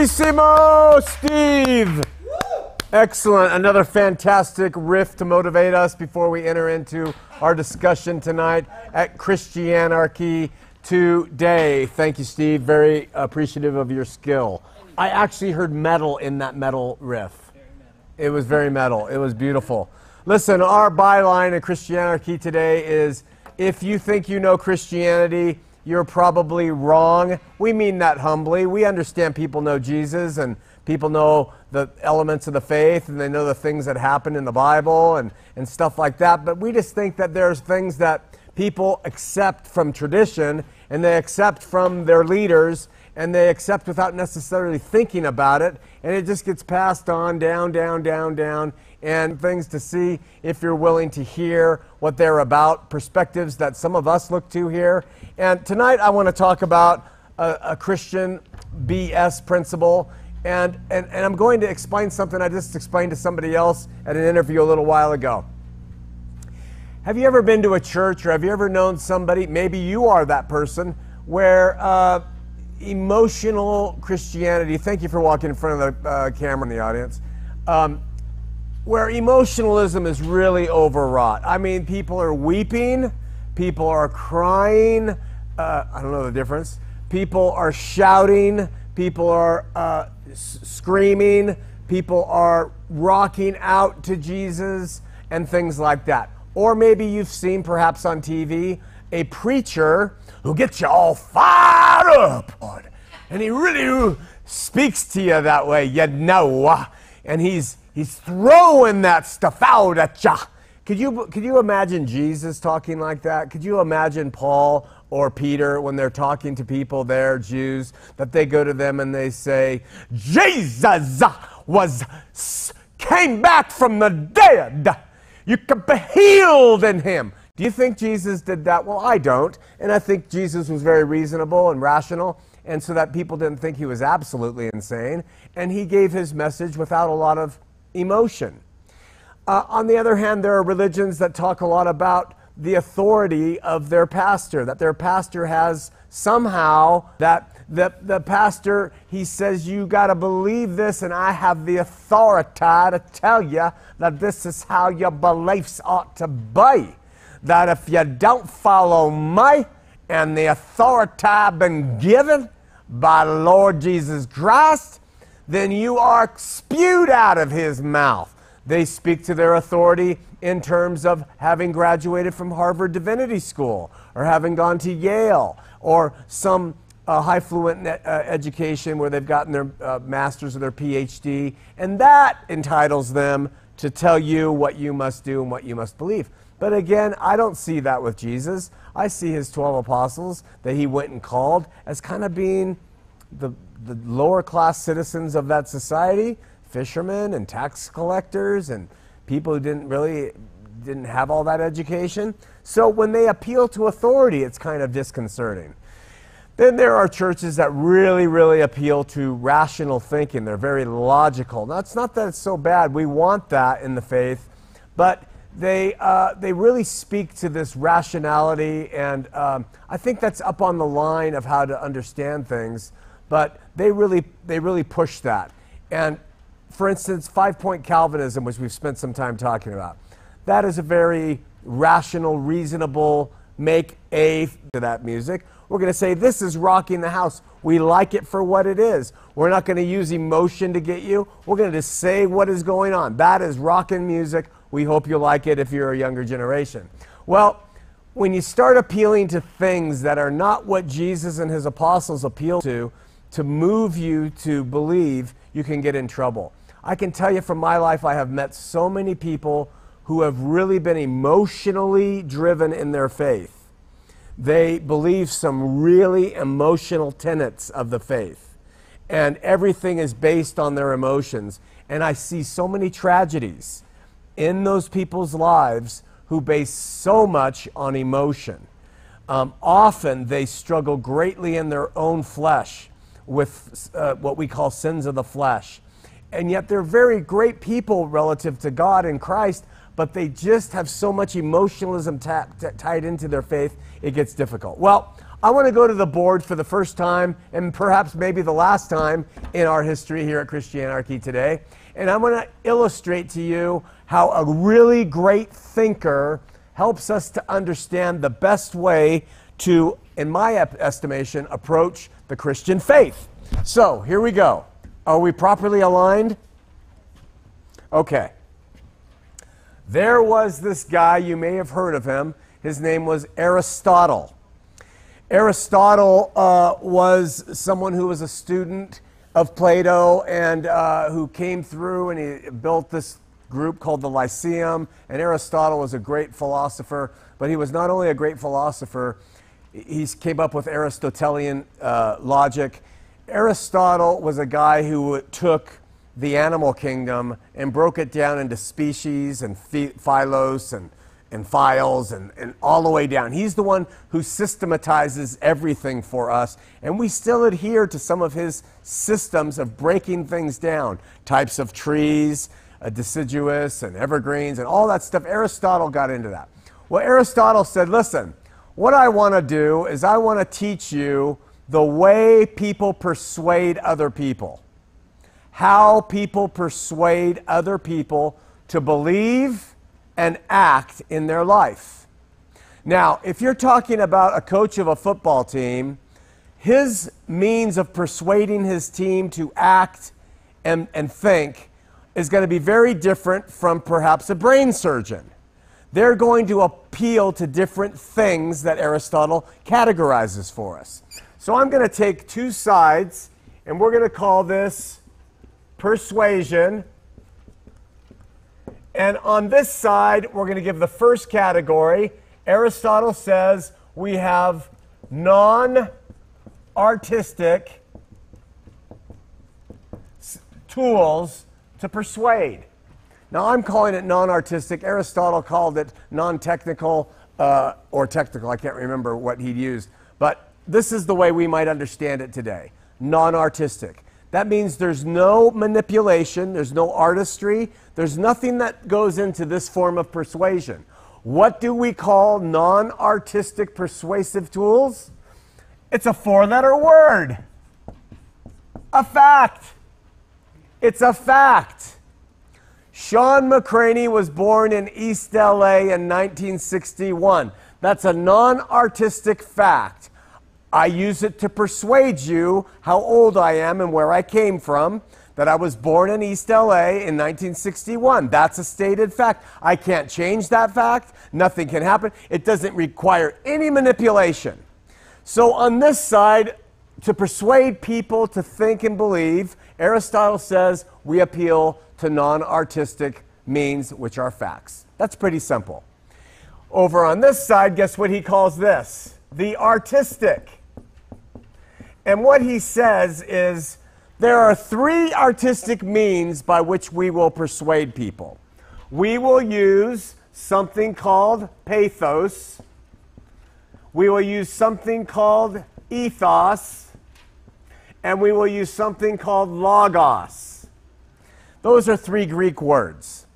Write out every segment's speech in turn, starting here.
Bravissimo, Steve! Excellent. Another fantastic riff to motivate us before we enter into our discussion tonight at ChristiAnarchyToday. Thank you, Steve. Very appreciative of your skill. I actually heard metal in that metal riff. It was very metal. It was beautiful. Listen, our byline at ChristiAnarchy Today is, if you think you know Christianity, you're probably wrong. We mean that humbly. We understand people know Jesus and people know the elements of the faith and they know the things that happen in the Bible and stuff like that. But we just think that there's things that people accept from tradition and they accept from their leaders and they accept without necessarily thinking about it. And it just gets passed on down, and things to see if you're willing to hear what they're about, perspectives that some of us look to here. And tonight I want to talk about a Christian BS principle. And I'm going to explain something I just explained to somebody else at an interview a little while ago. Have you ever been to a church, or have you ever known somebody, maybe you are that person, where emotional Christianity, thank you for walking in front of the camera in the audience, where emotionalism is really overwrought. I mean, people are weeping, people are crying, I don't know the difference, people are shouting, people are screaming, people are rocking out to Jesus and things like that. Or maybe you've seen perhaps on TV a preacher who gets you all fired up, and he really speaks to you that way, you know, and he's throwing that stuff out at you. Could you imagine Jesus talking like that? Could you imagine Paul or Peter when they're talking to people there, Jews, that they go to them and they say, Jesus came back from the dead. You could be healed in him. Do you think Jesus did that? Well, I don't. And I think Jesus was very reasonable and rational, and so that people didn't think he was absolutely insane. And he gave his message without a lot of emotion. On the other hand, there are religions that talk a lot about the authority of their pastor, that their pastor has somehow, that the pastor, he says, you got to believe this, and I have the authority to tell you that this is how your beliefs ought to be. That if you don't follow me and the authority I've been given by the Lord Jesus Christ, then you are spewed out of his mouth. They speak to their authority in terms of having graduated from Harvard Divinity School, or having gone to Yale, or some high-fluent education where they've gotten their master's or their PhD, and that entitles them to tell you what you must do and what you must believe. But again, I don't see that with Jesus. I see his 12 apostles that he went and called as kind of being the lower class citizens of that society, fishermen and tax collectors and people who didn't have all that education. So when they appeal to authority, it's kind of disconcerting. Then there are churches that really appeal to rational thinking. They're very logical. Now, it's not that it's so bad. We want that in the faith, but they really speak to this rationality, and I think that's up on the line of how to understand things. But they really push that. And for instance, 5-point Calvinism, which we've spent some time talking about, that is a very rational, reasonable, make a to that music. We're going to say, this is rocking the house. We like it for what it is. We're not going to use emotion to get you. We're going to just say what is going on. That is rocking music. We hope you like it if you're a younger generation. Well, when you start appealing to things that are not what Jesus and his apostles appeal to move you to believe, you can get in trouble. I can tell you from my life, I have met so many people who have really been emotionally driven in their faith. They believe some really emotional tenets of the faith, and everything is based on their emotions. And I see so many tragedies in those people's lives who base so much on emotion. Often they struggle greatly in their own flesh with what we call sins of the flesh. And yet they're very great people relative to God and Christ, but they just have so much emotionalism tied into their faith, it gets difficult. Well, I want to go to the board for the first time, and perhaps maybe the last time in our history here at Christianarchy Today, and I'm going to illustrate to you how a really great thinker helps us to understand the best way to, in my estimation, approach the Christian faith. So, here we go. Are we properly aligned? Okay. There was this guy, you may have heard of him. His name was Aristotle. Aristotle was someone who was a student of Plato and who came through and he built this group called the Lyceum. And Aristotle was a great philosopher, but he was not only a great philosopher, he came up with Aristotelian logic. Aristotle was a guy who took the animal kingdom and broke it down into species and phylos and philes and all the way down. He's the one who systematizes everything for us, and we still adhere to some of his systems of breaking things down. Types of trees, deciduous and evergreens and all that stuff. Aristotle got into that. Well, Aristotle said, listen, what I want to do is I want to teach you the way people persuade other people. How people persuade other people to believe and act in their life. Now, if you're talking about a coach of a football team, his means of persuading his team to act and think is going to be very different from perhaps a brain surgeon. They're going to appeal to different things that Aristotle categorizes for us. So I'm going to take two sides, and we're going to call this persuasion. And on this side, we're going to give the first category. Aristotle says we have non-artistic tools to persuade. Now, I'm calling it non-artistic. Aristotle called it non-technical or technical. I can't remember what he'd used. But this is the way we might understand it today. Non-artistic. That means there's no manipulation, there's no artistry, there's nothing that goes into this form of persuasion. What do we call non-artistic persuasive tools? It's a four-letter word. A fact. It's a fact. Sean McCraney was born in East LA in 1961. That's a non-artistic fact. I use it to persuade you how old I am and where I came from, that I was born in East LA in 1961. That's a stated fact. I can't change that fact. Nothing can happen. It doesn't require any manipulation. So on this side, to persuade people to think and believe, Aristotle says we appeal to non-artistic means, which are facts. That's pretty simple. Over on this side, guess what he calls this? The artistic. And what he says is there are three artistic means by which we will persuade people. We will use something called pathos. We will use something called ethos. And we will use something called logos. Those are three Greek words.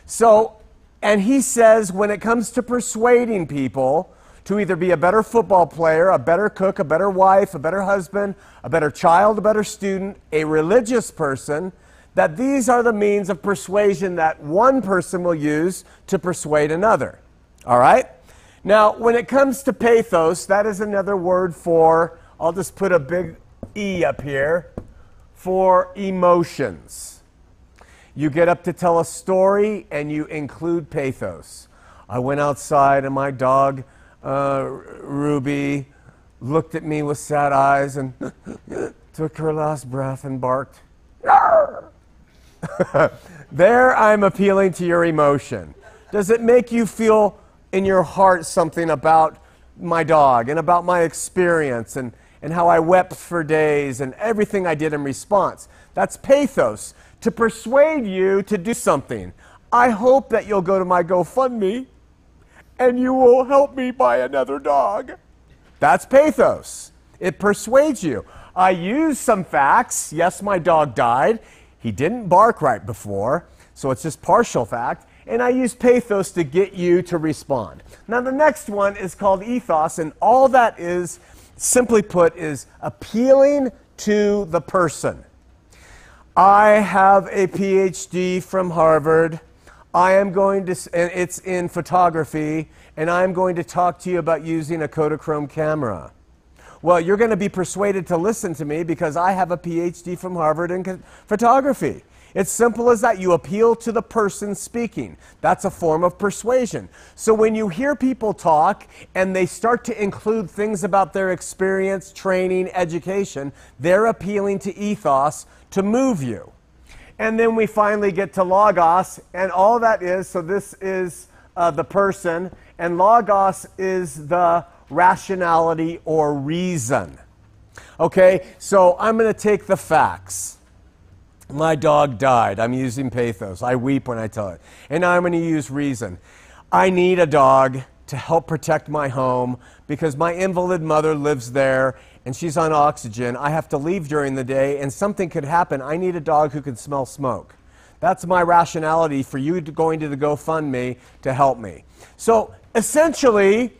So, and he says when it comes to persuading people to either be a better football player, a better cook, a better wife, a better husband, a better child, a better student, a religious person, that these are the means of persuasion that one person will use to persuade another. All right? Now, when it comes to pathos, that is another word for, I'll just put a big E up here, for emotions. You get up to tell a story and you include pathos. I went outside and my dog, Ruby, looked at me with sad eyes and took her last breath and barked. There I'm appealing to your emotion. Does it make you feel in your heart something about my dog and about my experience and how I wept for days and everything I did in response? That's pathos. To persuade you to do something. I hope that you'll go to my GoFundMe and you will help me buy another dog. That's pathos. It persuades you. I use some facts. Yes, my dog died. He didn't bark right before, so it's just partial fact. and I use pathos to get you to respond. Now the next one is called ethos, and all that is, simply put, is appealing to the person. I have a PhD from Harvard. I am going to, and it's in photography, and I'm going to talk to you about using a Kodachrome camera. Well, you're going to be persuaded to listen to me because I have a PhD from Harvard in photography. It's simple as that. You appeal to the person speaking. That's a form of persuasion. So when you hear people talk and they start to include things about their experience, training, education, they're appealing to ethos to move you. And then we finally get to logos, and all that is, so this is the person, and logos is the rationality or reason. Okay, so I'm going to take the facts. My dog died. I'm using pathos. I weep when I tell it. And now I'm going to use reason. I need a dog to help protect my home because my invalid mother lives there and she's on oxygen. I have to leave during the day and something could happen. I need a dog who can smell smoke. That's my rationality for you going to the GoFundMe to help me. So essentially,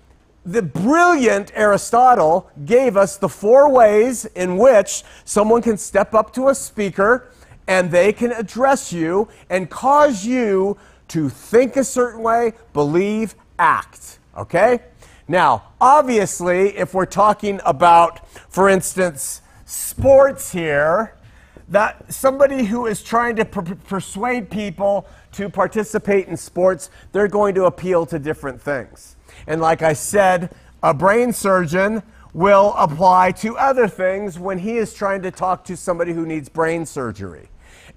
the brilliant Aristotle gave us the 4 ways in which someone can step up to a speaker and they can address you and cause you to think a certain way, believe, act. Okay? Now, obviously, if we're talking about, for instance, sports here, that somebody who is trying to persuade people to participate in sports, they're going to appeal to different things. And like I said, a brain surgeon will apply to other things when he is trying to talk to somebody who needs brain surgery,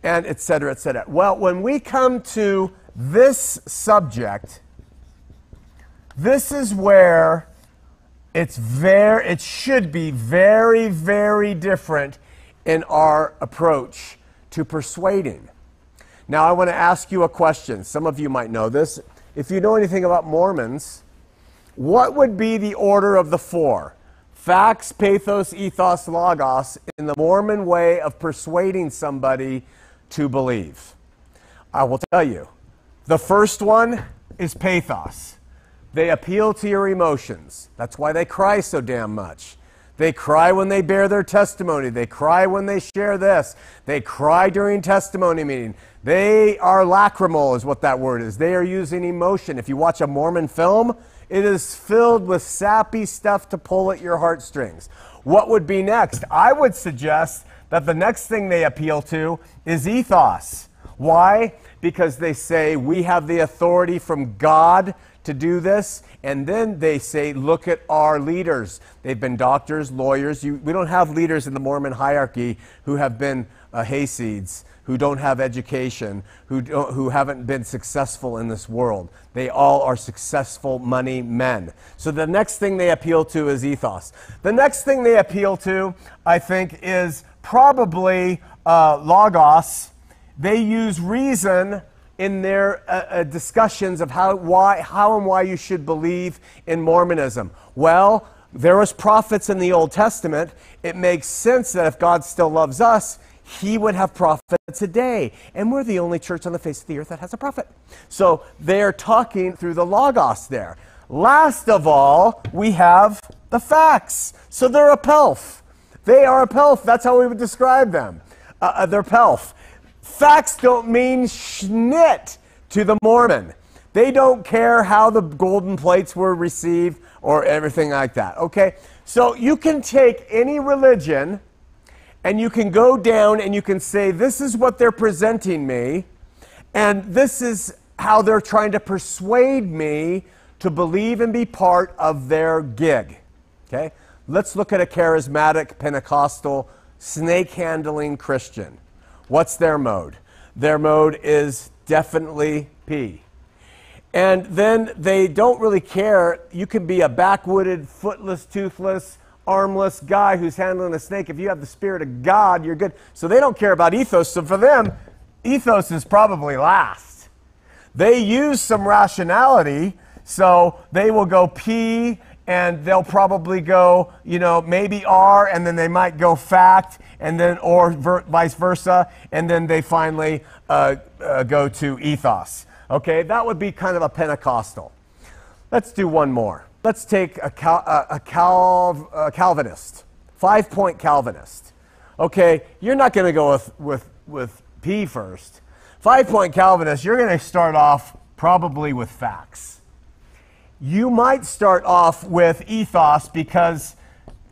and et cetera, et cetera. Well, when we come to this subject, this is where it should be very, very different in our approach to persuading. Now, I want to ask you a question. Some of you might know this. If you know anything about Mormons, what would be the order of the 4? Facts, pathos, ethos, logos, in the Mormon way of persuading somebody to believe. I will tell you. The first one is pathos. They appeal to your emotions. That's why they cry so damn much. They cry when they bear their testimony. They cry when they share this. They cry during testimony meeting. They are lacrimal is what that word is. They are using emotion. If you watch a Mormon film, it is filled with sappy stuff to pull at your heartstrings. What would be next? I would suggest that the next thing they appeal to is ethos. Why? Because they say, we have the authority from God to do this, and then they say, look at our leaders. They've been doctors, lawyers. We don't have leaders in the Mormon hierarchy who have been hayseeds, who don't have education, who haven't been successful in this world. They all are successful money men. So the next thing they appeal to is ethos. The next thing they appeal to, I think, is probably logos. They use reason in their discussions of how and why you should believe in Mormonism. Well, there was prophets in the Old Testament. It makes sense that if God still loves us, he would have prophets today. And we're the only church on the face of the earth that has a prophet. So they're talking through the logos there. Last of all, we have the facts. So they're a pelf. They are a pelf. That's how we would describe them. They're pelf. Facts don't mean schnit to the Mormon. They don't care how the golden plates were received or everything like that, okay? So you can take any religion and you can go down and you can say, this is what they're presenting me, and this is how they're trying to persuade me to believe and be part of their gig, okay? Let's look at a charismatic, Pentecostal, snake-handling Christian. What's their mode? Their mode is definitely P. And then they don't really care. You can be a backwooded, footless, toothless, armless guy who's handling a snake. If you have the Spirit of God, you're good. So they don't care about ethos. So for them, ethos is probably last. They use some rationality, so they will go P, and they'll probably go, maybe R, and then they might go fact, and then or vice versa, and then they finally go to ethos. Okay, that would be kind of a Pentecostal. Let's do one more. Let's take a Calvinist, 5-point Calvinist. Okay, you're not going to go with P first. 5-point Calvinist, you're going to start off probably with facts. You might start off with ethos because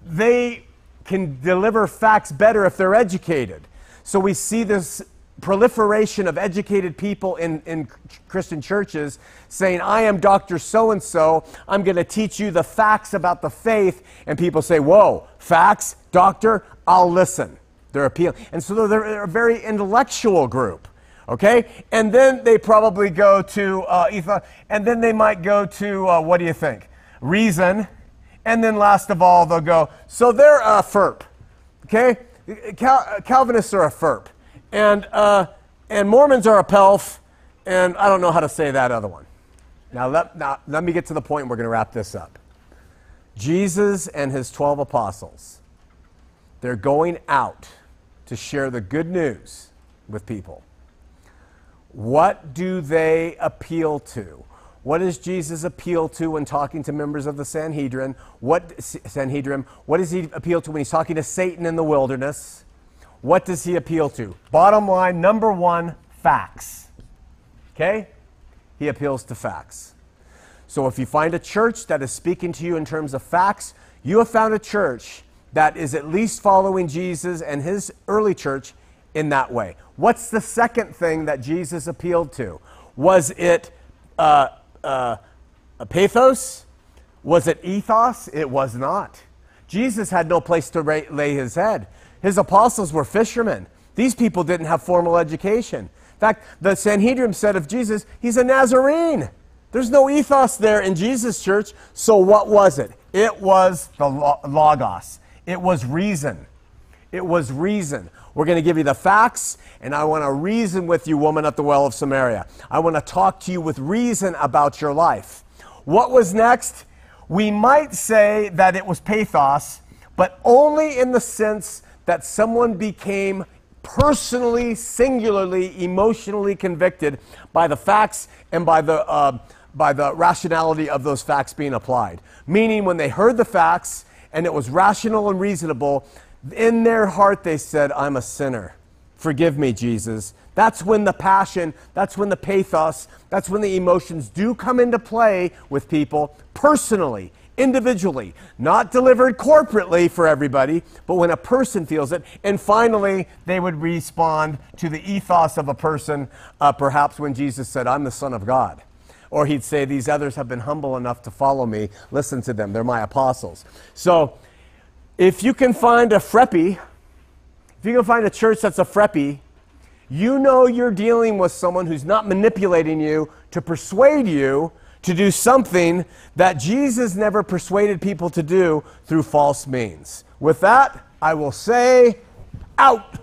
they can deliver facts better if they're educated. So we see this proliferation of educated people in Christian churches saying, I am Dr. So-and-so, I'm going to teach you the facts about the faith. And people say, whoa, facts, doctor, I'll listen. They're appealing. And so they're a very intellectual group. Okay? And then they probably go to ethos, and then they might go to, what do you think? Reason. And then last of all, they'll go, so they're a FERP. Okay? Calvinists are a FERP. And Mormons are a PELF, and I don't know how to say that other one. Now let me get to the point, and we're going to wrap this up. Jesus and his 12 apostles, they're going out to share the good news with people. What do they appeal to? What does Jesus appeal to when talking to members of the Sanhedrin? What does he appeal to when he's talking to Satan in the wilderness? What does he appeal to? Bottom line, number one, facts. Okay? He appeals to facts. So if you find a church that is speaking to you in terms of facts, you have found a church that is at least following Jesus and his early church in that way. What's the second thing that Jesus appealed to? Was it pathos? Was it ethos? It was not. Jesus had no place to lay his head. His apostles were fishermen. These people didn't have formal education. In fact, the Sanhedrin said of Jesus, he's a Nazarene. There's no ethos there in Jesus' church. So what was it? It was the logos. It was reason. It was reason. We're going to give you the facts, and I want to reason with you, woman at the well of Samaria. I want to talk to you with reason about your life. What was next? We might say that it was pathos, but only in the sense that someone became personally, singularly, emotionally convicted by the facts and by the rationality of those facts being applied. Meaning when they heard the facts and it was rational and reasonable, in their heart they said, I'm a sinner. Forgive me, Jesus. That's when the passion, that's when the pathos, that's when the emotions do come into play with people personally, individually, not delivered corporately for everybody, but when a person feels it. And finally, they would respond to the ethos of a person, perhaps when Jesus said, I'm the Son of God. Or he'd say, these others have been humble enough to follow me. Listen to them. They're my apostles. So if you can find a freppy, if you can find a church that's a freppy, you know you're dealing with someone who's not manipulating you to persuade you to do something that Jesus never persuaded people to do through false means. With that, I will say, out.